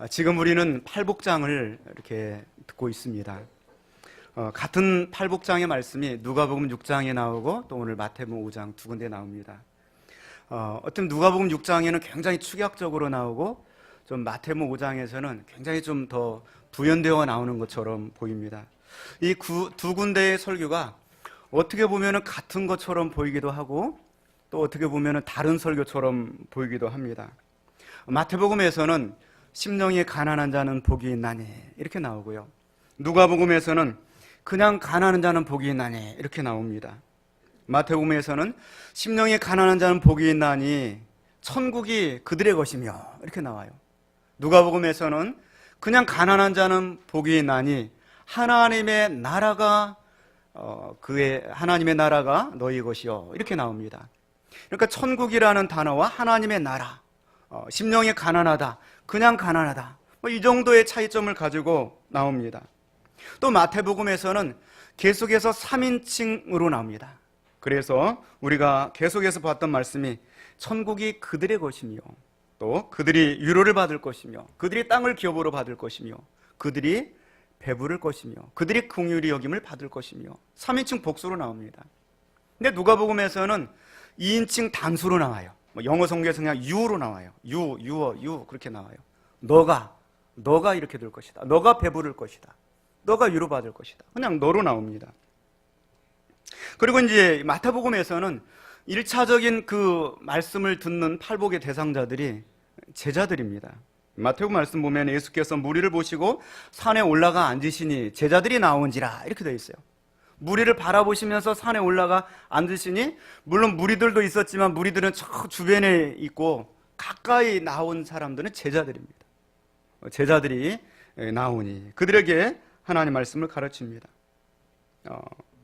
지금 우리는 팔복장을 이렇게 듣고 있습니다. 같은 팔복장의 말씀이 누가복음 6장에 나오고 또 오늘 마태복음 5장 두 군데 나옵니다. 어떤 누가복음 6장에는 굉장히 축약적으로 나오고 좀 마태복음 5장에서는 굉장히 좀 더 부연되어 나오는 것처럼 보입니다. 이 두 군데의 설교가 어떻게 보면 같은 것처럼 보이기도 하고 또 어떻게 보면 다른 설교처럼 보이기도 합니다. 마태복음에서는 심령이 가난한 자는 복이 있나니 이렇게 나오고요. 누가복음에서는 그냥 가난한 자는 복이 있나니 이렇게 나옵니다. 마태복음에서는 심령이 가난한 자는 복이 있나니 천국이 그들의 것이며 이렇게 나와요. 누가복음에서는 그냥 가난한 자는 복이 있나니 하나님의 나라가 하나님의 나라가 너희 것이요 이렇게 나옵니다. 그러니까 천국이라는 단어와 하나님의 나라, 심령이 가난하다, 그냥 가난하다, 이 정도의 차이점을 가지고 나옵니다. 또 마태복음에서는 계속해서 3인칭으로 나옵니다. 그래서 우리가 계속해서 봤던 말씀이 천국이 그들의 것이며 또 그들이 위로를 받을 것이며 그들이 땅을 기업으로 받을 것이며 그들이 배부를 것이며 그들이 긍휼히 여김을 받을 것이며 3인칭 복수로 나옵니다. 근데 누가복음에서는 2인칭 단수로 나와요. 영어 성경에서 그냥 you로 나와요. you 그렇게 나와요. 너가 이렇게 될 것이다. 너가 배부를 것이다. 너가 위로받을 것이다. 그냥 너로 나옵니다. 그리고 이제 마태복음에서는 1차적인 그 말씀을 듣는 팔복의 대상자들이 제자들입니다. 마태복음 말씀 보면 예수께서 무리를 보시고 산에 올라가 앉으시니 제자들이 나온지라 이렇게 되어 있어요. 무리를 바라보시면서 산에 올라가 앉으시니 물론 무리들도 있었지만 무리들은 저 주변에 있고 가까이 나온 사람들은 제자들입니다. 제자들이 나오니 그들에게 하나님 말씀을 가르칩니다.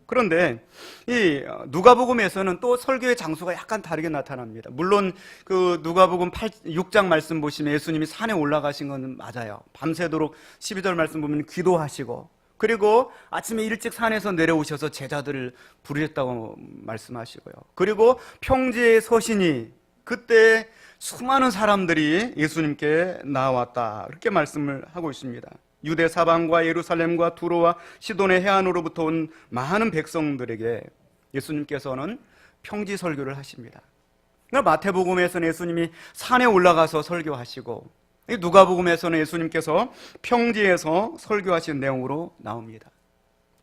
그런데 이 누가복음에서는 또 설교의 장소가 약간 다르게 나타납니다. 물론 그 누가복음 6장 말씀 보시면 예수님이 산에 올라가신 건 맞아요. 밤새도록 12절 말씀 보면 기도하시고 그리고 아침에 일찍 산에서 내려오셔서 제자들을 부르셨다고 말씀하시고요. 그리고 평지에 서시니 그때 수많은 사람들이 예수님께 나왔다 그렇게 말씀을 하고 있습니다. 유대 사방과 예루살렘과 두로와 시돈의 해안으로부터 온 많은 백성들에게 예수님께서는 평지 설교를 하십니다. 마태복음에서는 예수님이 산에 올라가서 설교하시고 누가복음에서는 예수님께서 평지에서 설교하신 내용으로 나옵니다.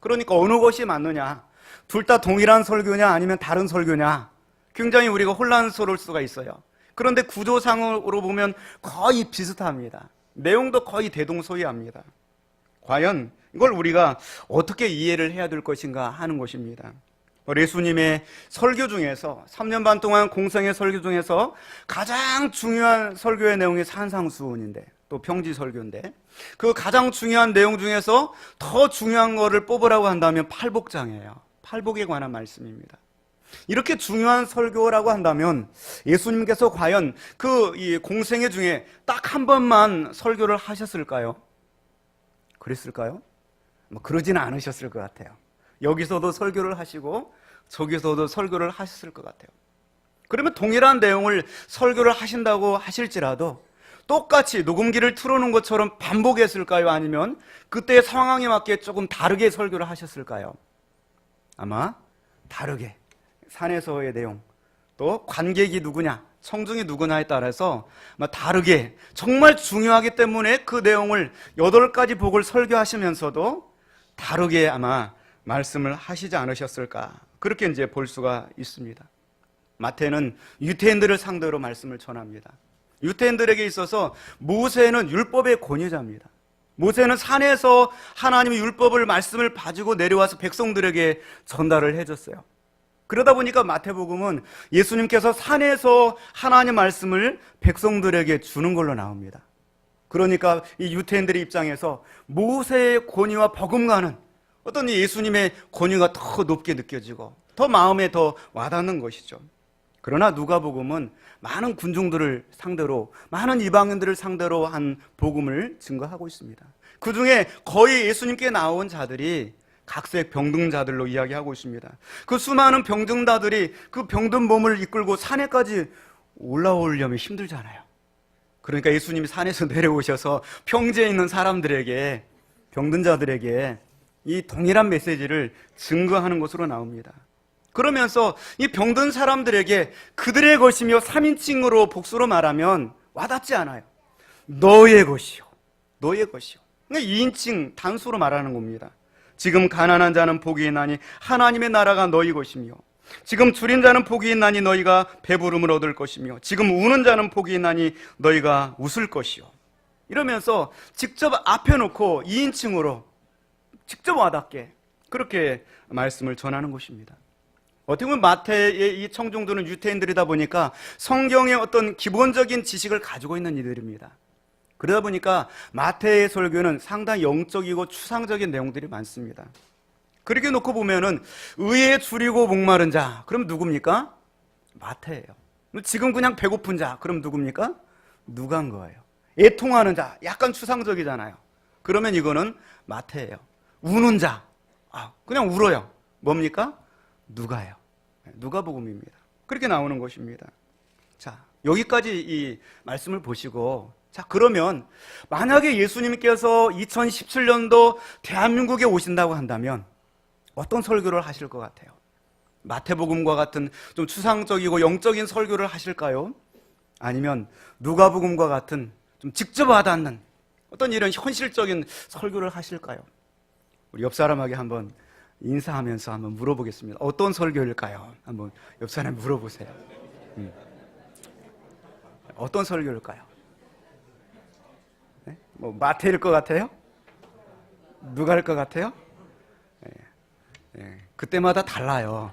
그러니까 어느 것이 맞느냐? 둘 다 동일한 설교냐 아니면 다른 설교냐? 굉장히 우리가 혼란스러울 수가 있어요. 그런데 구조상으로 보면 거의 비슷합니다. 내용도 거의 대동소이합니다. 과연 이걸 우리가 어떻게 이해를 해야 될 것인가 하는 것입니다. 예수님의 설교 중에서 3년 반 동안 공생의 설교 중에서 가장 중요한 설교의 내용이 산상수훈인데 또 평지 설교인데 그 가장 중요한 내용 중에서 더 중요한 거를 뽑으라고 한다면 팔복장이에요. 팔복에 관한 말씀입니다. 이렇게 중요한 설교라고 한다면 예수님께서 과연 그 이 공생애 중에 딱 한 번만 설교를 하셨을까요? 그랬을까요? 그러지는 않으셨을 것 같아요. 여기서도 설교를 하시고 저기서도 설교를 하셨을 것 같아요. 그러면 동일한 내용을 설교를 하신다고 하실지라도 똑같이 녹음기를 틀어놓은 것처럼 반복했을까요? 아니면 그때의 상황에 맞게 조금 다르게 설교를 하셨을까요? 아마 다르게 산에서의 내용 또 관객이 누구냐 청중이 누구냐에 따라서 다르게 정말 중요하기 때문에 그 내용을 8가지 복을 설교하시면서도 다르게 아마 말씀을 하시지 않으셨을까 그렇게 이제 볼 수가 있습니다. 마태는 유태인들을 상대로 말씀을 전합니다. 유태인들에게 있어서 모세는 율법의 권위자입니다. 모세는 산에서 하나님의 율법을 말씀을 가지고 내려와서 백성들에게 전달을 해줬어요. 그러다 보니까 마태복음은 예수님께서 산에서 하나님 말씀을 백성들에게 주는 걸로 나옵니다. 그러니까 이 유태인들의 입장에서 모세의 권위와 버금가는 어떤 예수님의 권위가 더 높게 느껴지고 더 마음에 더 와닿는 것이죠. 그러나 누가복음은 많은 군중들을 상대로 많은 이방인들을 상대로 한 복음을 증거하고 있습니다. 그 중에 거의 예수님께 나온 자들이 각색 병든자들로 이야기하고 있습니다. 그 수많은 병든자들이 그 병든 몸을 이끌고 산에까지 올라오려면 힘들잖아요. 그러니까 예수님이 산에서 내려오셔서 평지에 있는 사람들에게, 병든 자들에게 이 동일한 메시지를 증거하는 것으로 나옵니다. 그러면서 이 병든 사람들에게 그들의 것이며 3인칭으로 복수로 말하면 와닿지 않아요. 너의 것이요, 너의 것이요. 2인칭 단수로 말하는 겁니다. 지금 가난한 자는 복이 있나니 하나님의 나라가 너희 것이며, 지금 줄인 자는 복이 있나니 너희가 배부름을 얻을 것이며, 지금 우는 자는 복이 있나니 너희가 웃을 것이요. 이러면서 직접 앞에 놓고 2인칭으로 직접 와닿게 그렇게 말씀을 전하는 것입니다. 어떻게 보면 마태의 이 청중들은 유태인들이다 보니까 성경의 어떤 기본적인 지식을 가지고 있는 이들입니다. 그러다 보니까 마태의 설교는 상당히 영적이고 추상적인 내용들이 많습니다. 그렇게 놓고 보면은 의에 줄이고 목마른 자, 그럼 누굽니까? 마태예요. 지금 그냥 배고픈 자, 그럼 누굽니까? 누가인 거예요. 애통하는 자, 약간 추상적이잖아요. 그러면 이거는 마태예요. 우는 자, 그냥 울어요. 뭡니까? 누가예요. 누가복음입니다. 그렇게 나오는 것입니다. 자, 여기까지 이 말씀을 보시고, 자, 그러면 만약에 예수님께서 2017년도 대한민국에 오신다고 한다면 어떤 설교를 하실 것 같아요? 마태복음과 같은 좀 추상적이고 영적인 설교를 하실까요? 아니면 누가복음과 같은 좀 직접 와닿는 어떤 이런 현실적인 설교를 하실까요? 우리 옆 사람에게 한번 인사하면서 한번 물어보겠습니다. 어떤 설교일까요? 한번 옆 사람에 물어보세요. 어떤 설교일까요? 네? 뭐 마태일 것 같아요? 누가일 것 같아요? 그때마다 달라요.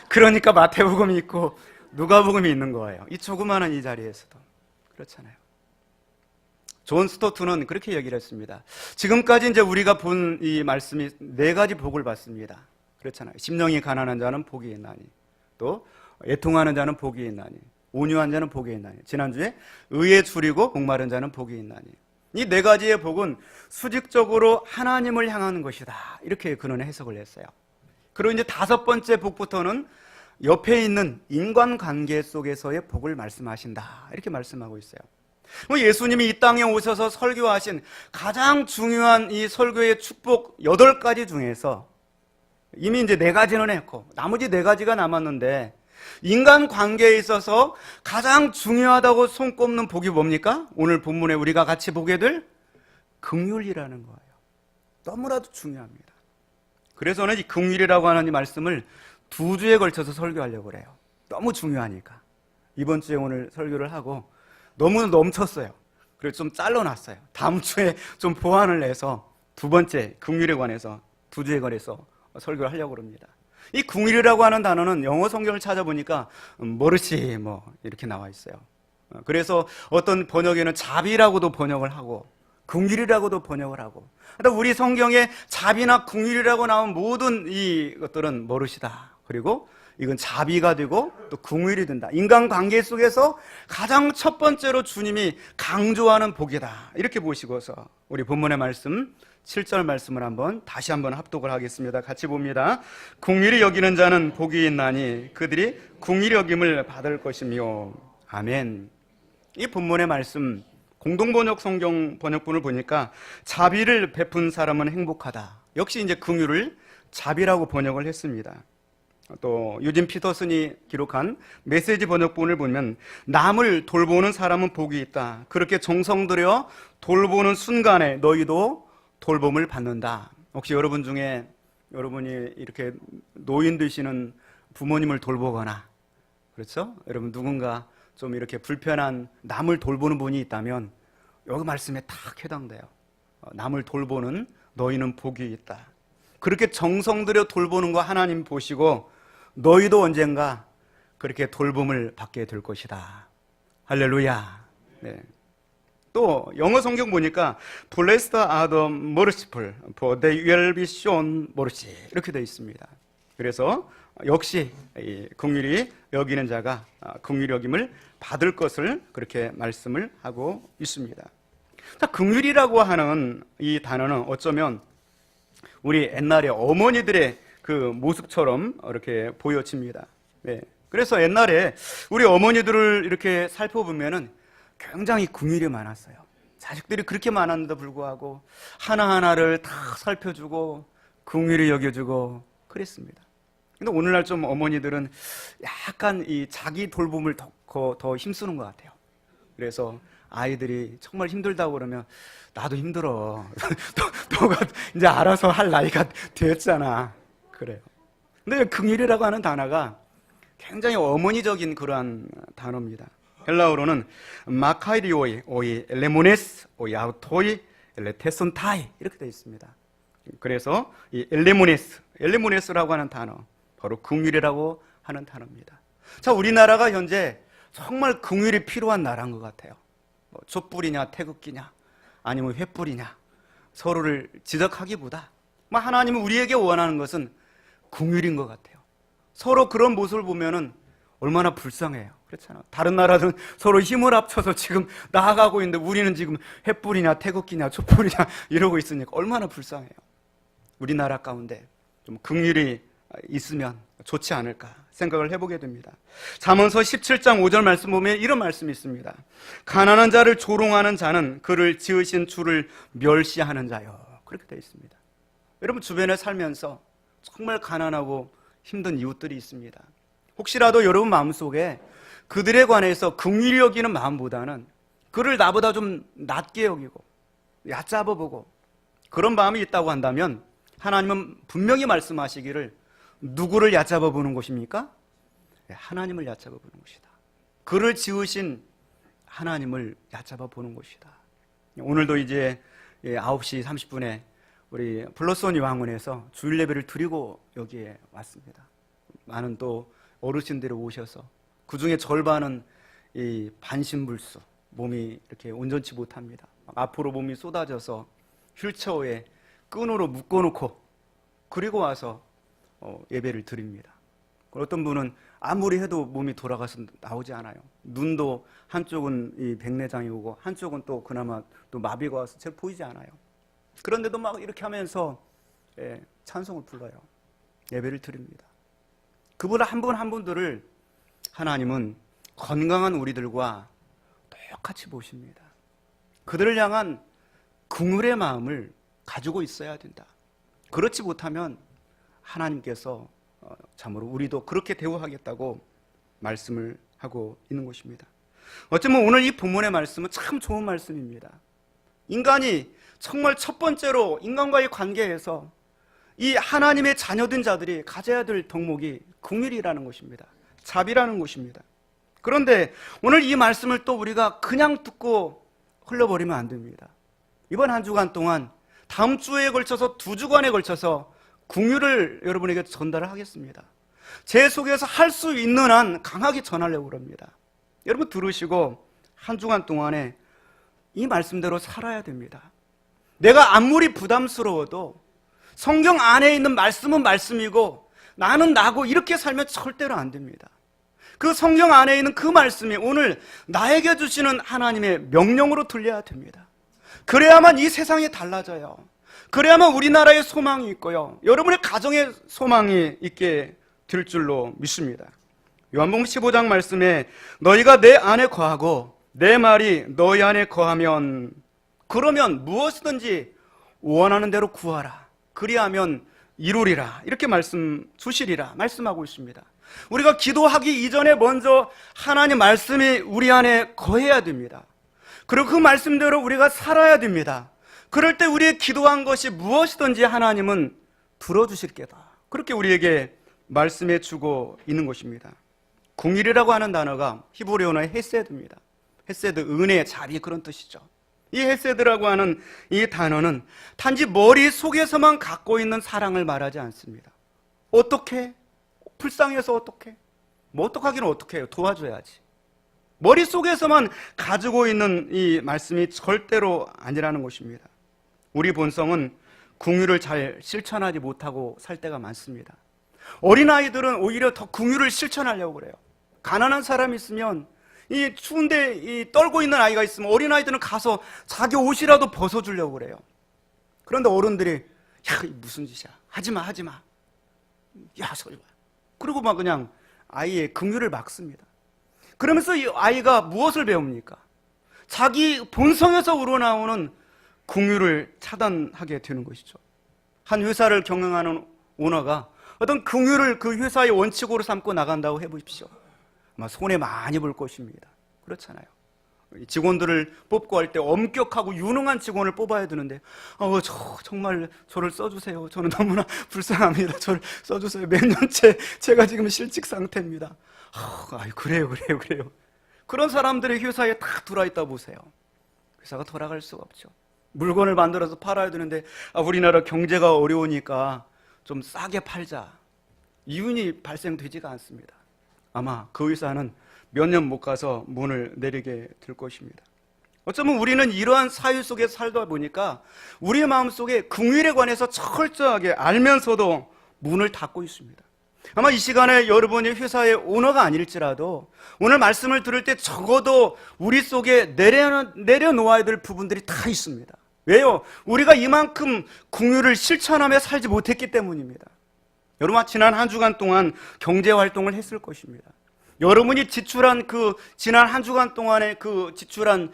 그러니까 마태복음이 있고 누가복음이 있는 거예요. 이 조그마한 이 자리에서도 그렇잖아요. 존 스토트는 그렇게 얘기를 했습니다. 지금까지 이제 우리가 본 이 말씀이 4가지 복을 받습니다. 그렇잖아요. 심령이 가난한 자는 복이 있나니, 또 애통하는 자는 복이 있나니, 온유한 자는 복이 있나니, 지난주에 의에 줄이고 목마른 자는 복이 있나니. 이 4가지의 복은 수직적으로 하나님을 향하는 것이다, 이렇게 그는 해석을 했어요. 그리고 이제 5번째 복부터는 옆에 있는 인간관계 속에서의 복을 말씀하신다, 이렇게 말씀하고 있어요. 예수님이 이 땅에 오셔서 설교하신 가장 중요한 이 설교의 축복 8가지 중에서 이미 이제 4가지는 했고 나머지 4가지가 남았는데, 인간관계에 있어서 가장 중요하다고 손꼽는 복이 뭡니까? 오늘 본문에 우리가 같이 보게 될 긍휼이라는 거예요. 너무나도 중요합니다. 그래서 저는 이 긍휼이라고 하는 이 말씀을 2주에 걸쳐서 설교하려고 그래요. 너무 중요하니까. 이번 주에 오늘 설교를 하고 너무 넘쳤어요. 그래서 좀 잘라놨어요. 다음 주에 좀 보완을 해서 2번째 긍휼에 관해서 2주에 관해서 설교를 하려고 합니다. 이 긍휼이라고 하는 단어는 영어 성경을 찾아보니까 머르시 뭐 이렇게 나와 있어요. 그래서 어떤 번역에는 자비라고도 번역을 하고 긍휼이라고도 번역을 하고, 우리 성경에 자비나 긍휼이라고 나온 모든 이것들은 머르시다. 그리고 이건 자비가 되고 또 긍휼이 된다. 인간관계 속에서 가장 첫 번째로 주님이 강조하는 복이다, 이렇게 보시고서 우리 본문의 말씀 7절 말씀을 다시 한번 합독을 하겠습니다. 같이 봅니다. 긍휼히 여기는 자는 복이 있나니 그들이 긍휼히 여김을 받을 것이며. 아멘. 이 본문의 말씀 공동번역 성경 번역본을 보니까 자비를 베푼 사람은 행복하다, 역시 이제 긍휼을 자비라고 번역을 했습니다. 또 유진 피터슨이 기록한 메시지 번역본을 보면 남을 돌보는 사람은 복이 있다, 그렇게 정성 들여 돌보는 순간에 너희도 돌봄을 받는다. 혹시 여러분 중에 여러분이 이렇게 노인 되시는 부모님을 돌보거나, 그렇죠? 여러분 누군가 좀 이렇게 불편한 남을 돌보는 분이 있다면 여기 말씀에 딱 해당돼요. 남을 돌보는 너희는 복이 있다. 그렇게 정성 들여 돌보는 거 하나님 보시고 너희도 언젠가 그렇게 돌봄을 받게 될 것이다. 할렐루야. 네. 또 영어 성경 보니까 Blessed are the merciful, for they will be shown mercy, 이렇게 되어 있습니다. 그래서 역시 긍휼히 여기는 자가 긍휼히 여김을 받을 것을 그렇게 말씀을 하고 있습니다. 자, 긍휼이라고 하는 이 단어는 어쩌면 우리 옛날에 어머니들의 그 모습처럼 이렇게 보여집니다. 네. 그래서 옛날에 우리 어머니들을 이렇게 살펴보면은 굉장히 긍휼이 많았어요. 자식들이 그렇게 많았는데도 불구하고 하나하나를 다 살펴주고 긍휼히 여겨주고 그랬습니다. 근데 오늘날 좀 어머니들은 약간 이 자기 돌봄을 더 힘쓰는 것 같아요. 그래서 아이들이 정말 힘들다고 그러면 나도 힘들어. 너가 이제 알아서 할 나이가 됐잖아. 그래요. 근데 긍휼이라고 하는 단어가 굉장히 어머니적인 그러한 단어입니다. 헬라어로는 마카이리오이 오이 레모네스 오이 아우토이 레테손타이 이렇게 되어 있습니다. 그래서 이 엘레모네스라고 하는 단어 바로 긍휼이라고 하는 단어입니다. 자, 우리나라가 현재 정말 긍휼이 필요한 나라인 것 같아요. 뭐 촛불이냐 태극기냐 아니면 횃불이냐 서로를 지적하기보다 하나님은 우리에게 원하는 것은 긍휼인 것 같아요. 서로 그런 모습을 보면은 얼마나 불쌍해요. 그렇잖아. 다른 나라들은 서로 힘을 합쳐서 지금 나아가고 있는데 우리는 지금 횃불이냐 태극기냐 촛불이냐 이러고 있으니까 얼마나 불쌍해요. 우리나라 가운데 좀 긍휼이 있으면 좋지 않을까 생각을 해보게 됩니다. 잠언서 17장 5절 말씀 보면 이런 말씀이 있습니다. 가난한 자를 조롱하는 자는 그를 지으신 주를 멸시하는 자요. 그렇게 되어 있습니다. 여러분 주변에 살면서 정말 가난하고 힘든 이웃들이 있습니다. 혹시라도 여러분 마음속에 그들에 관해서 긍휼히 여기는 마음보다는 그를 나보다 좀 낮게 여기고 얕잡아 보고 그런 마음이 있다고 한다면 하나님은 분명히 말씀하시기를 누구를 얕잡아 보는 것입니까? 하나님을 얕잡아 보는 것이다. 그를 지으신 하나님을 얕잡아 보는 것이다. 오늘도 이제 9시 30분에 우리 블러스온 요한원에서 주일 예배를 드리고 여기에 왔습니다. 많은 또 어르신들이 오셔서 그 중에 절반은 이 반신불수, 몸이 이렇게 온전치 못합니다. 앞으로 몸이 쏟아져서 휠체어에 끈으로 묶어놓고 그리고 와서 예배를 드립니다. 어떤 분은 아무리 해도 몸이 돌아가서 나오지 않아요. 눈도 한쪽은 이 백내장이 오고 한쪽은 또 그나마 또 마비가 와서 잘 보이지 않아요. 그런데도 막 이렇게 하면서 찬송을 불러요. 예배를 드립니다. 그분 한 분 한 분들을 하나님은 건강한 우리들과 똑같이 보십니다. 그들을 향한 긍휼의 마음을 가지고 있어야 된다. 그렇지 못하면 하나님께서 참으로 우리도 그렇게 대우하겠다고 말씀을 하고 있는 것입니다. 어쩌면 오늘 이 본문의 말씀은 참 좋은 말씀입니다. 인간이 정말 첫 번째로 인간과의 관계에서 이 하나님의 자녀된 자들이 가져야 될 덕목이 긍휼이라는 것입니다. 자비라는 것입니다. 그런데 오늘 이 말씀을 또 우리가 그냥 듣고 흘려버리면 안 됩니다. 이번 한 주간 동안 다음 주에 걸쳐서 2주간에 걸쳐서 긍휼을 여러분에게 전달을 하겠습니다. 제 속에서 할 수 있는 한 강하게 전하려고 합니다. 여러분 들으시고 한 주간 동안에 이 말씀대로 살아야 됩니다. 내가 아무리 부담스러워도 성경 안에 있는 말씀은 말씀이고 나는 나고 이렇게 살면 절대로 안 됩니다. 그 성경 안에 있는 그 말씀이 오늘 나에게 주시는 하나님의 명령으로 들려야 됩니다. 그래야만 이 세상이 달라져요. 그래야만 우리나라의 소망이 있고요. 여러분의 가정의 소망이 있게 될 줄로 믿습니다. 요한복음 15장 말씀에 너희가 내 안에 거하고 내 말이 너희 안에 거하면 그러면 무엇이든지 원하는 대로 구하라. 그리하면 이루리라. 이렇게 말씀 주시리라 말씀하고 있습니다. 우리가 기도하기 이전에 먼저 하나님 말씀이 우리 안에 거해야 됩니다. 그리고 그 말씀대로 우리가 살아야 됩니다. 그럴 때 우리의 기도한 것이 무엇이든지 하나님은 들어주실 게다. 그렇게 우리에게 말씀해 주고 있는 것입니다. 긍휼이라고 하는 단어가 히브리어의 헤세드입니다. 헤세드, 은혜, 자비 그런 뜻이죠. 이 헤세드라고 하는 이 단어는 단지 머릿속에서만 갖고 있는 사랑을 말하지 않습니다. 어떻게? 불쌍해서 어떻게? 뭐 어떡하기는 어떻게 해요? 도와줘야지. 머릿속에서만 가지고 있는 이 말씀이 절대로 아니라는 것입니다. 우리 본성은 긍휼을 잘 실천하지 못하고 살 때가 많습니다. 어린아이들은 오히려 더 긍휼을 실천하려고 그래요. 가난한 사람이 있으면 이 추운데 이 떨고 있는 아이가 있으면 어린아이들은 가서 자기 옷이라도 벗어주려고 그래요. 그런데 어른들이 야 무슨 짓이야 하지마 야 소리 봐. 그리고 막 그냥 아이의 긍휼을 막습니다. 그러면서 이 아이가 무엇을 배웁니까? 자기 본성에서 우러나오는 긍휼을 차단하게 되는 것이죠. 한 회사를 경영하는 오너가 어떤 긍휼을 그 회사의 원칙으로 삼고 나간다고 해보십시오. 아마 손해 많이 볼 것입니다. 그렇잖아요. 직원들을 뽑고 할 때 엄격하고 유능한 직원을 뽑아야 되는데 정말 저를 써주세요. 저는 너무나 불쌍합니다. 저를 써주세요. 몇 년째 제가 지금 실직 상태입니다. 그래요. 그런 사람들이 회사에 딱 들어있다 보세요. 회사가 돌아갈 수가 없죠. 물건을 만들어서 팔아야 되는데 우리나라 경제가 어려우니까 좀 싸게 팔자. 이윤이 발생되지가 않습니다. 아마 그 회사는 몇 년 못 가서 문을 내리게 될 것입니다. 어쩌면 우리는 이러한 사회 속에 살다 보니까 우리의 마음속에 긍휼에 관해서 철저하게 알면서도 문을 닫고 있습니다. 아마 이 시간에 여러분이 회사의 오너가 아닐지라도 오늘 말씀을 들을 때 적어도 우리 속에 내려놓아야 될 부분들이 다 있습니다. 왜요? 우리가 이만큼 긍휼을 실천하며 살지 못했기 때문입니다. 여러분, 지난 한 주간 동안 경제활동을 했을 것입니다. 여러분이 지출한 지난 한 주간 동안에 지출한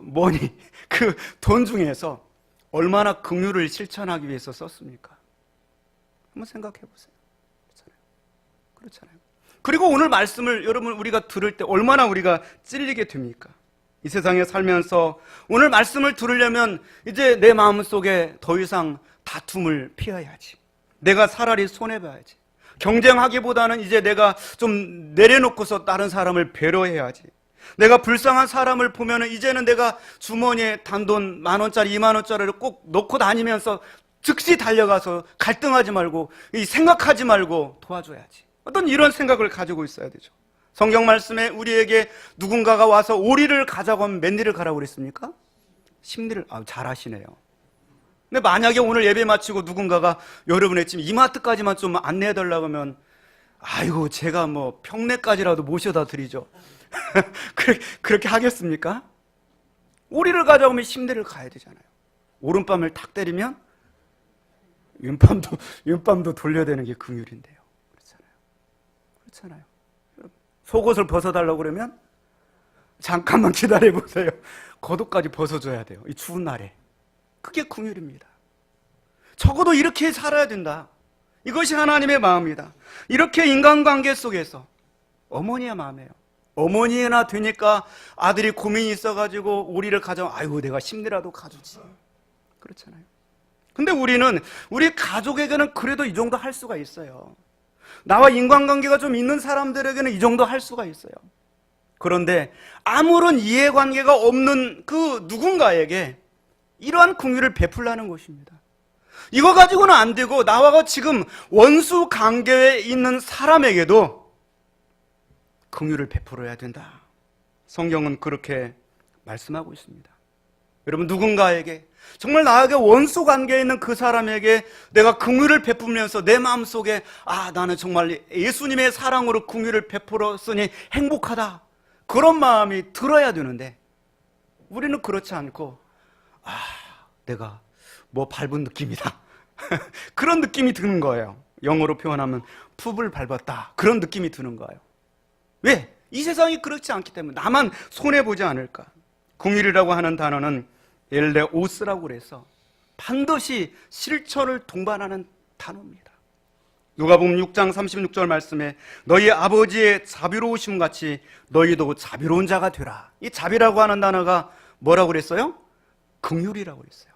머니, 돈 중에서 얼마나 긍휼을 실천하기 위해서 썼습니까? 한번 생각해 보세요. 그렇잖아요. 그리고 오늘 말씀을 여러분 우리가 들을 때 얼마나 우리가 찔리게 됩니까? 이 세상에 살면서 오늘 말씀을 들으려면 이제 내 마음속에 더 이상 다툼을 피해야지. 내가 차라리 손해봐야지. 경쟁하기보다는 이제 내가 좀 내려놓고서 다른 사람을 배려해야지. 내가 불쌍한 사람을 보면 이제는 내가 주머니에 단돈 10,000원짜리 20,000원짜리를 꼭 넣고 다니면서 즉시 달려가서 갈등하지 말고 생각하지 말고 도와줘야지. 어떤 이런 생각을 가지고 있어야 되죠. 성경 말씀에 우리에게 누군가가 와서 오리를 가자고 하면 몇 리를 가라고 그랬습니까? 10리를. 잘하시네요. 근데 만약에 오늘 예배 마치고 누군가가 여러분의 집 이마트까지만 좀 안내해달라고 하면 제가 평내까지라도 모셔다 드리죠. 그렇게 하겠습니까? 오리를 가자고 하면 10리를 가야 되잖아요. 오른밤을 탁 때리면 왼밤도 돌려야 되는 게 긍휼인데요. 그렇잖아요. 속옷을 벗어달라고 그러면 잠깐만 기다려보세요. 겉옷까지 벗어줘야 돼요. 이 추운 날에. 그게 긍휼입니다. 적어도 이렇게 살아야 된다. 이것이 하나님의 마음이다. 이렇게 인간관계 속에서 어머니의 마음이에요. 어머니나 되니까 아들이 고민이 있어가지고 오리를 가져와 내가 10리라도 가주지. 그렇잖아요. 근데 우리는 우리 가족에게는 그래도 이 정도 할 수가 있어요. 나와 인간관계가 좀 있는 사람들에게는 이 정도 할 수가 있어요. 그런데 아무런 이해관계가 없는 그 누군가에게 이러한 긍휼을 베풀라는 것입니다. 이거 가지고는 안 되고 나와 지금 원수 관계에 있는 사람에게도 긍휼을 베풀어야 된다. 성경은 그렇게 말씀하고 있습니다. 여러분, 누군가에게 정말 나에게 원수 관계에 있는 그 사람에게 내가 긍휼을 베풀면서 내 마음속에 나는 정말 예수님의 사랑으로 긍휼을 베풀었으니 행복하다. 그런 마음이 들어야 되는데 우리는 그렇지 않고 내가 밟은 느낌이다. 그런 느낌이 드는 거예요. 영어로 표현하면 풋을 밟았다. 그런 느낌이 드는 거예요. 왜? 이 세상이 그렇지 않기 때문에 나만 손해보지 않을까. 긍휼이라고 하는 단어는 엘레오스라고 그래서 반드시 실천을 동반하는 단어입니다. 누가복음 6장 36절 말씀에 너희 아버지의 자비로우심 같이 너희도 자비로운 자가 되라. 이 자비라고 하는 단어가 뭐라고 그랬어요? 긍휼이라고 그랬어요.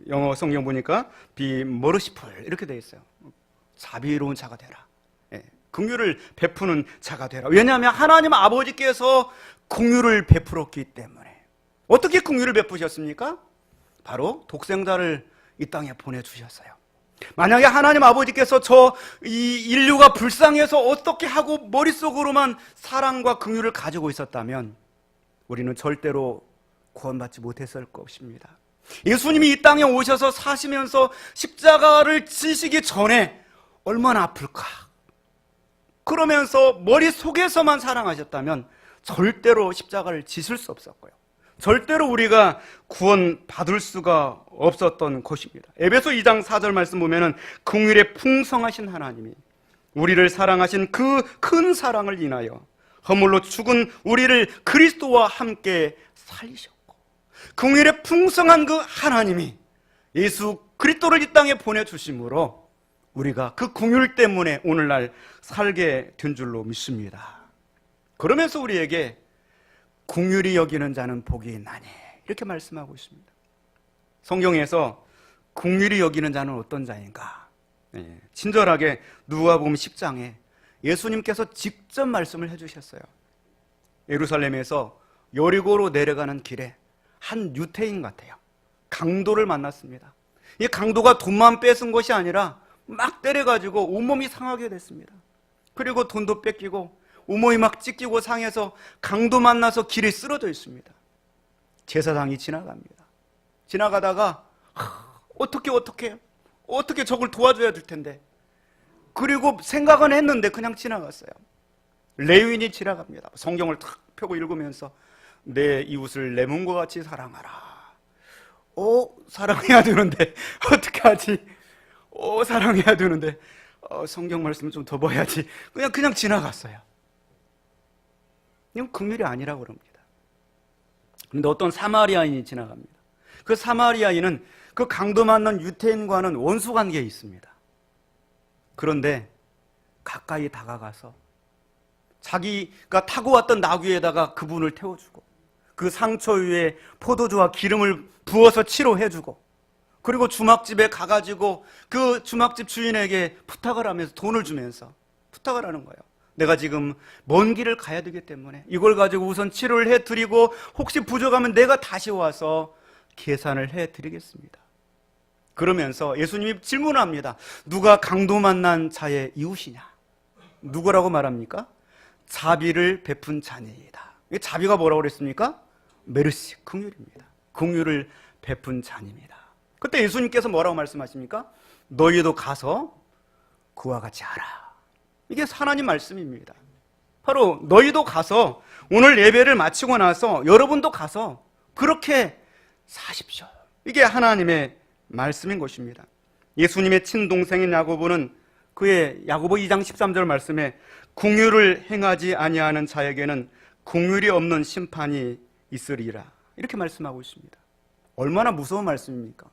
영어 성경 보니까 be merciful 이렇게 되어 있어요. 자비로운 자가 되라. 긍휼을 베푸는 자가 되라. 왜냐하면 하나님 아버지께서 긍휼을 베풀었기 때문에. 어떻게 긍휼을 베푸셨습니까? 바로 독생자를 이 땅에 보내주셨어요. 만약에 하나님 아버지께서 이 인류가 불쌍해서 어떻게 하고 머릿속으로만 사랑과 긍휼을 가지고 있었다면 우리는 절대로 구원받지 못했을 것입니다. 예수님이 이 땅에 오셔서 사시면서 십자가를 지시기 전에 얼마나 아플까? 그러면서 머릿속에서만 사랑하셨다면 절대로 십자가를 지실 수 없었고요. 절대로 우리가 구원받을 수가 없었던 것입니다. 에베소 2장 4절 말씀 보면은 긍휼에 풍성하신 하나님이 우리를 사랑하신 그 큰 사랑을 인하여 허물로 죽은 우리를 그리스도와 함께 살리셨고, 긍휼의 풍성한 그 하나님이 예수 그리스도를 이 땅에 보내주심으로 우리가 그 긍휼 때문에 오늘날 살게 된 줄로 믿습니다. 그러면서 우리에게 긍휼히 여기는 자는 복이 있나니 이렇게 말씀하고 있습니다. 성경에서 긍휼히 여기는 자는 어떤 자인가? 친절하게 누가복음 10장에 예수님께서 직접 말씀을 해주셨어요. 예루살렘에서 여리고로 내려가는 길에 한 유태인 같아요. 강도를 만났습니다. 이 강도가 돈만 뺏은 것이 아니라 막 때려가지고 온몸이 상하게 됐습니다. 그리고 돈도 뺏기고 온몸이 막 찢기고 상해서 강도 만나서 길에 쓰러져 있습니다. 제사장이 지나갑니다. 지나가다가 어떻게 저걸 도와줘야 될 텐데, 그리고 생각은 했는데 그냥 지나갔어요. 레위인이 지나갑니다. 성경을 탁 펴고 읽으면서 내 이웃을 내 몸과 같이 사랑하라. 사랑해야 되는데 어떻게 하지? 사랑해야 되는데 성경 말씀 좀 더 봐야지. 그냥 지나갔어요. 이건 긍휼이 아니라고 그럽니다. 그런데 어떤 사마리아인이 지나갑니다. 그 사마리아인은 그 강도 만난 유태인과는 원수 관계에 있습니다. 그런데 가까이 다가가서 자기가 타고 왔던 나귀에다가 그분을 태워주고, 그 상처 위에 포도주와 기름을 부어서 치료해주고, 그리고 주막집에 가가지고 그 주막집 주인에게 부탁을 하면서 돈을 주면서 부탁을 하는 거예요. 내가 지금 먼 길을 가야 되기 때문에 이걸 가지고 우선 치료를 해드리고, 혹시 부족하면 내가 다시 와서 계산을 해드리겠습니다. 그러면서 예수님이 질문합니다. 누가 강도 만난 자의 이웃이냐? 누구라고 말합니까? 자비를 베푼 자니이다. 자비가 뭐라고 그랬습니까? 메르시, 긍휼입니다. 긍휼을 베푼 자입니다. 그때 예수님께서 뭐라고 말씀하십니까? 너희도 가서 그와 같이 하라. 이게 하나님 말씀입니다. 바로 너희도 가서, 오늘 예배를 마치고 나서 여러분도 가서 그렇게 사십시오. 이게 하나님의 말씀인 것입니다. 예수님의 친동생인 야고보는 그의 야고보 2장 13절 말씀에 긍휼을 행하지 아니하는 자에게는 긍휼이 없는 심판이 있으리라, 이렇게 말씀하고 있습니다. 얼마나 무서운 말씀입니까?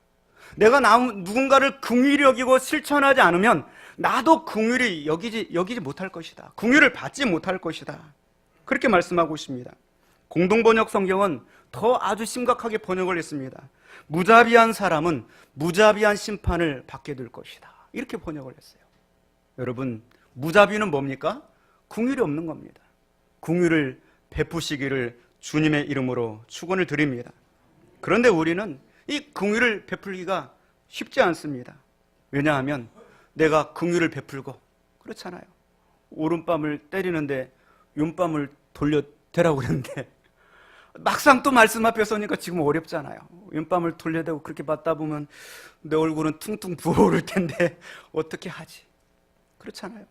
내가 누군가를 긍휼히 여기고 실천하지 않으면 나도 긍휼히 여기지 못할 것이다. 긍휼을 받지 못할 것이다. 그렇게 말씀하고 있습니다. 공동번역 성경은 더 아주 심각하게 번역을 했습니다. 무자비한 사람은 무자비한 심판을 받게 될 것이다. 이렇게 번역을 했어요. 여러분, 무자비는 뭡니까? 긍휼이 없는 겁니다. 긍휼을 베푸시기를 주님의 이름으로 축원을 드립니다. 그런데 우리는 이 긍휼을 베풀기가 쉽지 않습니다. 왜냐하면 내가 긍휼을 베풀고, 그렇잖아요. 오른밤을 때리는데 왼밤을 돌려대라고 그랬는데 막상 또 말씀 앞에 서니까 지금 어렵잖아요. 왼밤을 돌려대고 그렇게 받다 보면 내 얼굴은 퉁퉁 부어오를 텐데 어떻게 하지? 그렇잖아요.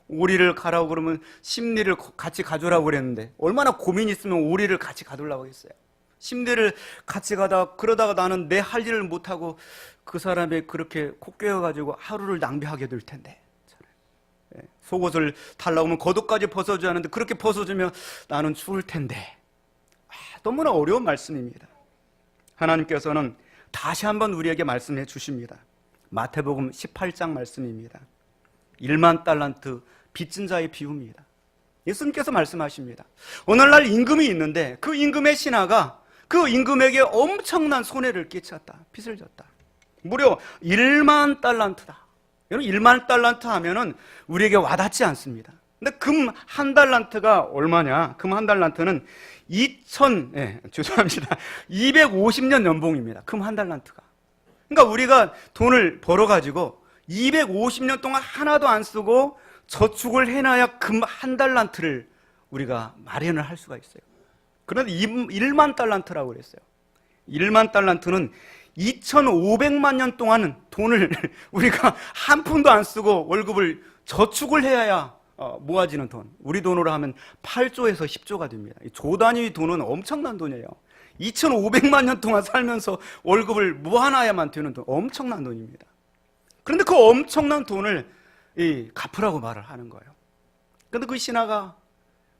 오리를 가라고 그러면 심리를 같이 가져오라고 그랬는데 얼마나 고민이 있으면 오리를 같이 가두려고 했어요. 심리를 같이 그러다가 나는 내 할 일을 못하고 그 사람이 그렇게 코 꿰어가지고 하루를 낭비하게 될 텐데, 속옷을 달라고 하면 겉옷까지 벗어줘야 하는데 그렇게 벗어주면 나는 추울 텐데. 너무나 어려운 말씀입니다. 하나님께서는 다시 한번 우리에게 말씀해 주십니다. 마태복음 18장 말씀입니다. 1만 달란트 빚진 자의 비유입니다. 예수님께서 말씀하십니다. 오늘날 임금이 있는데 그 임금의 신하가 그 임금에게 엄청난 손해를 끼쳤다. 빚을 졌다. 무려 1만 달란트다. 여러분, 1만 달란트 하면은 우리에게 와닿지 않습니다. 근데 금 한 달란트가 얼마냐? 금 한 달란트는 250년 연봉입니다. 금 한 달란트가. 그러니까 우리가 돈을 벌어가지고 250년 동안 하나도 안 쓰고 저축을 해놔야 금 한 달란트를 우리가 마련을 할 수가 있어요. 그런데 1만 달란트라고 그랬어요. 1만 달란트는 2,500만 년 동안 돈을 우리가 한 푼도 안 쓰고 월급을 저축을 해야 모아지는 돈. 우리 돈으로 하면 8조에서 10조가 됩니다. 조 단위 돈은 엄청난 돈이에요. 2,500만 년 동안 살면서 월급을 모아놔야만 되는 돈, 엄청난 돈입니다. 그런데 그 엄청난 돈을 갚으라고 말을 하는 거예요. 그런데 그 신하가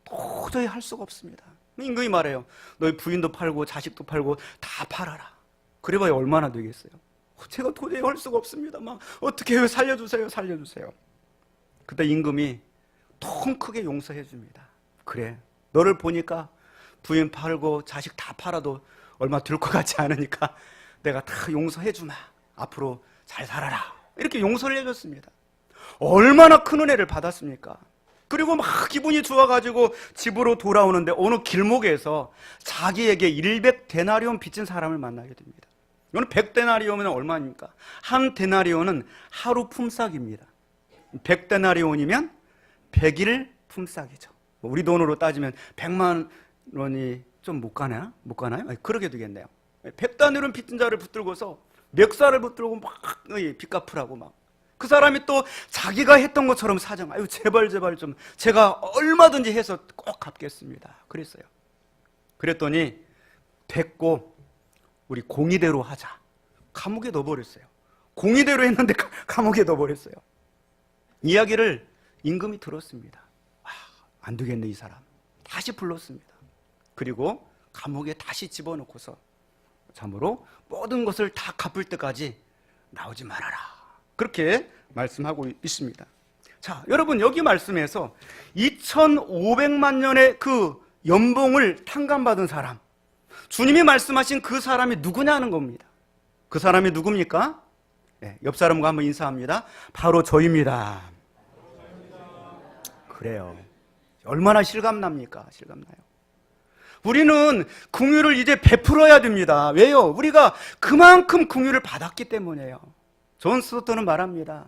도저히 할 수가 없습니다. 임금이 말해요. 너희 부인도 팔고 자식도 팔고 다 팔아라. 그래봐야 얼마나 되겠어요. 제가 도저히 할 수가 없습니다. 막 어떻게 해요? 살려주세요, 살려주세요. 그때 임금이 통 크게 용서해 줍니다. 그래, 너를 보니까 부인 팔고 자식 다 팔아도 얼마 들 것 같지 않으니까 내가 다 용서해 주마. 앞으로 잘 살아라. 이렇게 용서를 해줬습니다. 얼마나 큰 은혜를 받았습니까? 그리고 막 기분이 좋아가지고 집으로 돌아오는데 어느 길목에서 자기에게 100데나리온 빚진 사람을 만나게 됩니다. 이거는 100데나리온은 얼마입니까? 한 데나리온은 하루 품삯입니다. 100데나리온이면 100일 품삯이죠. 우리 돈으로 따지면 100만 원이 좀 못 가나요? 못 가나요? 그러게 되겠네요. 100데나리온 빚진 자를 붙들고서 멱살을 붙들고 막 빚 갚으라고 막. 그 사람이 또 자기가 했던 것처럼 사정, 아유 제발 좀 제가 얼마든지 해서 꼭 갚겠습니다. 그랬어요. 그랬더니 됐고 우리 공의대로 하자. 감옥에 넣어버렸어요. 공의대로 했는데 감옥에 넣어버렸어요. 이야기를 임금이 들었습니다. 안 되겠네 이 사람. 다시 불렀습니다. 그리고 감옥에 다시 집어넣고서 참으로 모든 것을 다 갚을 때까지 나오지 말아라. 그렇게 말씀하고 있습니다. 자, 여러분 여기 말씀에서 2500만 년의 그 연봉을 탕감받은 사람, 주님이 말씀하신 그 사람이 누구냐는 겁니다. 그 사람이 누굽니까? 네, 옆 사람과 한번 인사합니다. 바로 저입니다. 그래요. 얼마나 실감납니까? 실감나요. 우리는 긍휼을 이제 베풀어야 됩니다. 왜요? 우리가 그만큼 긍휼을 받았기 때문에요. 존 스토트는 말합니다.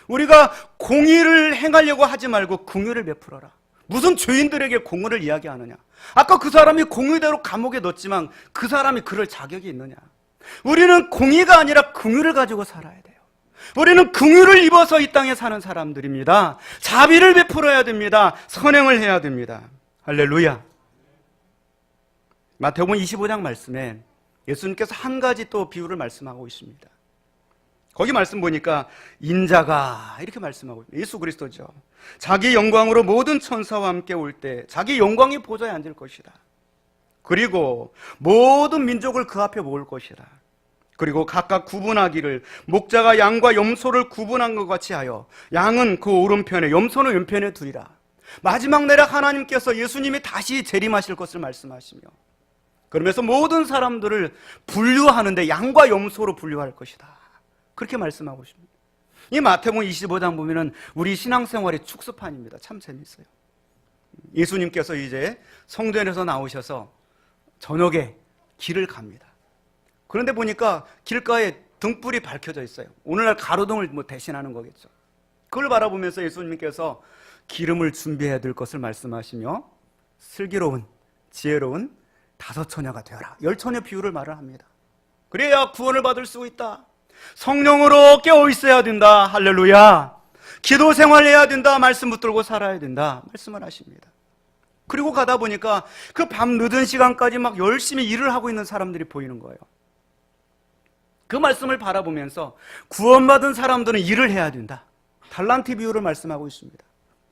우리가 공의를 행하려고 하지 말고 긍휼을 베풀어라. 무슨 죄인들에게 공의를 이야기하느냐? 아까 그 사람이 공의대로 감옥에 넣었지만 그 사람이 그럴 자격이 있느냐? 우리는 공의가 아니라 긍휼을 가지고 살아야 돼요. 우리는 긍휼을 입어서 이 땅에 사는 사람들입니다. 자비를 베풀어야 됩니다. 선행을 해야 됩니다. 할렐루야. 마태복음 25장 말씀에 예수님께서 한 가지 또 비유를 말씀하고 있습니다. 거기 말씀 보니까 인자가 이렇게 말씀하고 있습니다. 예수 그리스도죠. 자기 영광으로 모든 천사와 함께 올 때 자기 영광의 보좌에 앉을 것이다. 그리고 모든 민족을 그 앞에 모을 것이다. 그리고 각각 구분하기를 목자가 양과 염소를 구분한 것 같이 하여 양은 그 오른편에 염소는 왼편에 두리라. 마지막 날에 하나님께서 예수님이 다시 재림하실 것을 말씀하시며 그러면서 모든 사람들을 분류하는데 양과 염소로 분류할 것이다. 그렇게 말씀하고 있습니다. 이 마태복음 25장 보면은 우리 신앙생활의 축소판입니다. 참 재밌어요. 예수님께서 이제 성전에서 나오셔서 저녁에 길을 갑니다. 그런데 보니까 길가에 등불이 밝혀져 있어요. 오늘날 가로등을 대신하는 거겠죠. 그걸 바라보면서 예수님께서 기름을 준비해야 될 것을 말씀하시며 슬기로운 지혜로운 5처녀가 되어라. 10처녀 비유를 말을 합니다. 그래야 구원을 받을 수 있다. 성령으로 깨어 있어야 된다. 할렐루야. 기도 생활해야 된다. 말씀 붙들고 살아야 된다. 말씀을 하십니다. 그리고 가다 보니까 그 밤 늦은 시간까지 막 열심히 일을 하고 있는 사람들이 보이는 거예요. 그 말씀을 바라보면서 구원받은 사람들은 일을 해야 된다. 달란트 비유를 말씀하고 있습니다.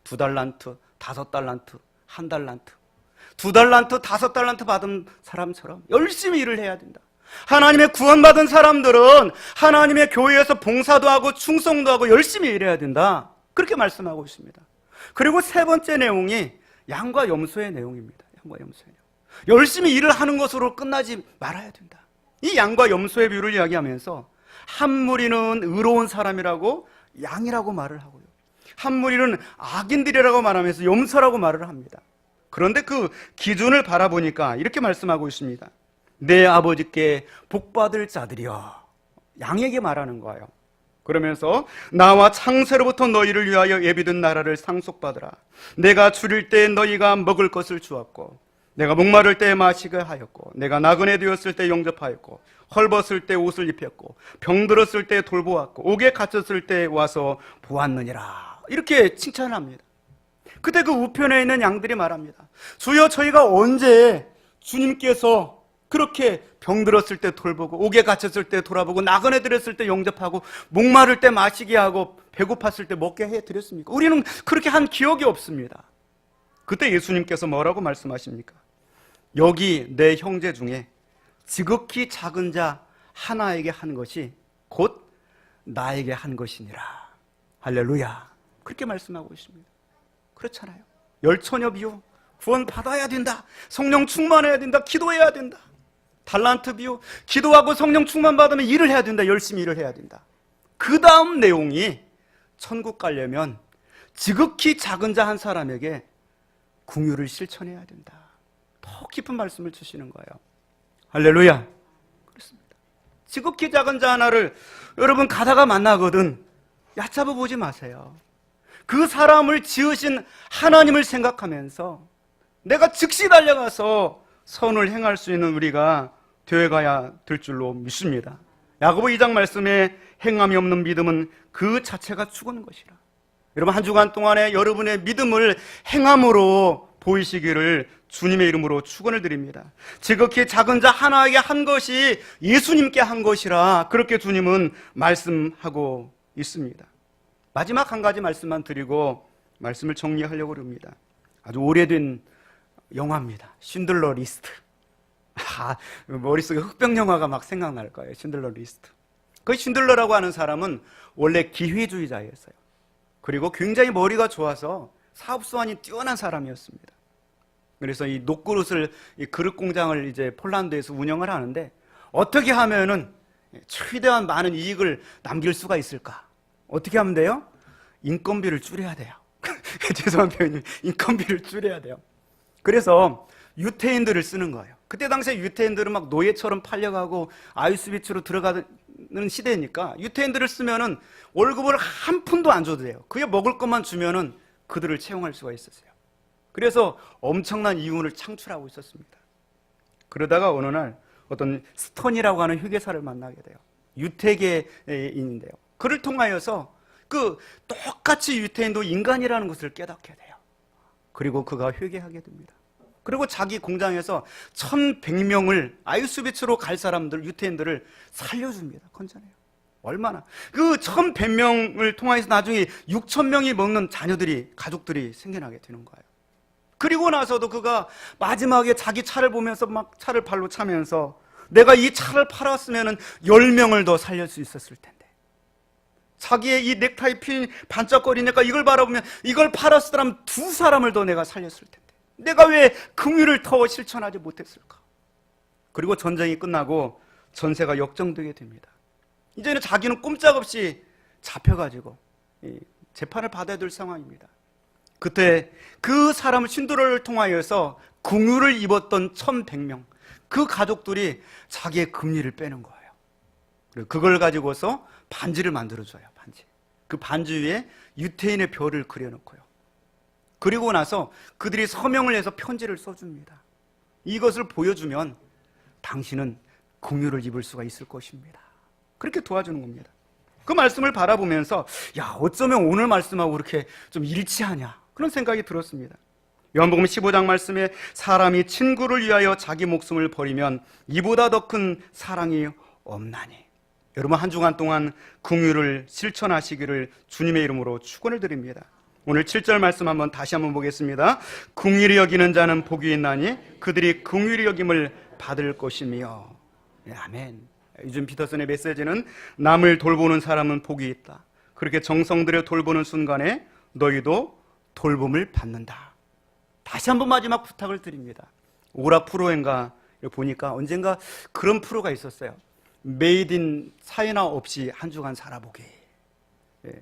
2달란트, 5달란트, 1달란트. 2달란트, 5달란트 받은 사람처럼 열심히 일을 해야 된다. 하나님의 구원받은 사람들은 하나님의 교회에서 봉사도 하고 충성도 하고 열심히 일해야 된다. 그렇게 말씀하고 있습니다. 그리고 세 번째 내용이 양과 염소의 내용입니다. 양과 염소의 내용. 열심히 일을 하는 것으로 끝나지 말아야 된다. 이 양과 염소의 비유를 이야기하면서 한 무리는 의로운 사람이라고 양이라고 말을 하고요. 한 무리는 악인들이라고 말하면서 염소라고 말을 합니다. 그런데 그 기준을 바라보니까 이렇게 말씀하고 있습니다. 내 아버지께 복받을 자들이여. 양에게 말하는 거예요. 그러면서 나와 창세로부터 너희를 위하여 예비된 나라를 상속받으라. 내가 줄일 때 너희가 먹을 것을 주었고 내가 목마를 때 마시게 하였고 내가 나그네 되었을 때 영접하였고 헐벗을 때 옷을 입혔고 병들었을 때 돌보았고 옥에 갇혔을 때 와서 보았느니라. 이렇게 칭찬을 합니다. 그때 그 우편에 있는 양들이 말합니다. 주여 저희가 언제 주님께서 그렇게 병들었을 때 돌보고 옥에 갇혔을 때 돌아보고 나그네 들였을 때 영접하고 목마를 때 마시게 하고 배고팠을 때 먹게 해드렸습니까? 우리는 그렇게 한 기억이 없습니다. 그때 예수님께서 뭐라고 말씀하십니까? 여기 내 형제 중에 지극히 작은 자 하나에게 한 것이 곧 나에게 한 것이니라. 할렐루야. 그렇게 말씀하고 있습니다. 그렇잖아요. 열처녀 비유, 구원 받아야 된다, 성령 충만해야 된다, 기도해야 된다. 달란트 비유, 기도하고 성령 충만 받으면 일을 해야 된다, 열심히 일을 해야 된다. 그 다음 내용이 천국 가려면 지극히 작은 자 한 사람에게 긍휼을 실천해야 된다. 더 깊은 말씀을 주시는 거예요. 할렐루야. 그렇습니다. 지극히 작은 자 하나를 여러분 가다가 만나거든 얕잡아 보지 마세요. 그 사람을 지으신 하나님을 생각하면서 내가 즉시 달려가서 선을 행할 수 있는 우리가 되어가야 될 줄로 믿습니다. 야고보 2장 말씀에 행함이 없는 믿음은 그 자체가 죽은 것이라. 여러분 한 주간 동안에 여러분의 믿음을 행함으로 보이시기를 주님의 이름으로 축원을 드립니다. 지극히 작은 자 하나에게 한 것이 예수님께 한 것이라 그렇게 주님은 말씀하고 있습니다. 마지막 한 가지 말씀만 드리고 말씀을 정리하려고 합니다. 아주 오래된 영화입니다. 신들러 리스트. 머릿속에 흑백 영화가 막 생각날 거예요. 신들러 리스트. 그 신들러라고 하는 사람은 원래 기회주의자였어요. 그리고 굉장히 머리가 좋아서 사업 수완이 뛰어난 사람이었습니다. 그래서 이 녹그릇을, 이 그릇 공장을 이제 폴란드에서 운영을 하는데 어떻게 하면은 최대한 많은 이익을 남길 수가 있을까? 어떻게 하면 돼요? 인건비를 줄여야 돼요. 죄송한 표현이 인건비를 줄여야 돼요. 그래서 유태인들을 쓰는 거예요. 그때 당시에 유태인들은 막 노예처럼 팔려가고 아우슈비츠로 들어가는 시대니까 유태인들을 쓰면은 월급을 한 푼도 안 줘도 돼요. 그게 먹을 것만 주면은 그들을 채용할 수가 있었어요. 그래서 엄청난 이윤을 창출하고 있었습니다. 그러다가 어느 날 어떤 스턴이라고 하는 회계사를 만나게 돼요. 유태계인인데요. 그를 통하여서 그 똑같이 유태인도 인간이라는 것을 깨닫게 돼요. 그리고 그가 회개하게 됩니다. 그리고 자기 공장에서 1100명을 아우슈비츠로 갈 사람들, 유태인들을 살려줍니다. 건져내요. 얼마나 그 1100명을 통해서 나중에 6000명이 먹는 자녀들이, 가족들이 생겨나게 되는 거예요. 그리고 나서도 그가 마지막에 자기 차를 보면서 막 차를 발로 차면서 내가 이 차를 팔았으면 10명을 더 살릴 수 있었을 텐데, 자기의 이 넥타이 핀 반짝거리니까 이걸 바라보면 이걸 팔았으면 2사람을 더 내가 살렸을 텐데 내가 왜 긍휼을 더 실천하지 못했을까? 그리고 전쟁이 끝나고 전세가 역정되게 됩니다. 이제는 자기는 꼼짝없이 잡혀가지고 재판을 받아야 될 상황입니다. 그때 그 사람을 신도를 통하여서 긍휼을 입었던 1100명, 그 가족들이 자기의 금리를 빼는 거예요. 그리고 그걸 가지고서 반지를 만들어줘요. 반지. 그 반지 위에 유태인의 별을 그려놓고요. 그리고 나서 그들이 서명을 해서 편지를 써줍니다. 이것을 보여주면 당신은 긍휼을 입을 수가 있을 것입니다. 그렇게 도와주는 겁니다. 그 말씀을 바라보면서 야, 어쩌면 오늘 말씀하고 그렇게 좀 일치하냐, 그런 생각이 들었습니다. 요한복음 15장 말씀에 사람이 친구를 위하여 자기 목숨을 버리면 이보다 더 큰 사랑이 없나니. 여러분 한 주간 동안 긍휼을 실천하시기를 주님의 이름으로 축원을 드립니다. 오늘 7절 말씀 다시 한번 보겠습니다. 긍휼히 여기는 자는 복이 있나니 그들이 긍휼히 여김을 받을 것이며. 네, 아멘. 요즘 피터슨의 메시지는 남을 돌보는 사람은 복이 있다. 그렇게 정성 들여 돌보는 순간에 너희도 돌봄을 받는다. 다시 한번 마지막 부탁을 드립니다. 오라 프로인가 보니까 언젠가 그런 프로가 있었어요. 메이드 인 차이나 없이 한 주간 살아보기. 네.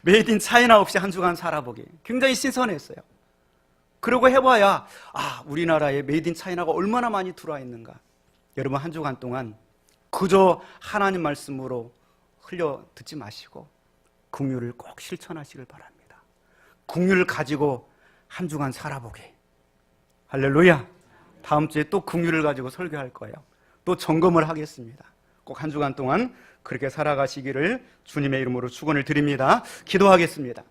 메이드 인 차이나 없이 한 주간 살아보기. 굉장히 신선했어요. 그러고 해봐야 우리나라에 메이드 인 차이나가 얼마나 많이 들어와 있는가. 여러분 한 주간 동안 그저 하나님 말씀으로 흘려 듣지 마시고 긍휼을 꼭 실천하시길 바랍니다. 긍휼을 가지고 한 주간 살아보기. 할렐루야. 다음 주에 또 긍휼을 가지고 설교할 거예요. 또 점검을 하겠습니다. 꼭 한 주간 동안 그렇게 살아가시기를 주님의 이름으로 축원을 드립니다. 기도하겠습니다.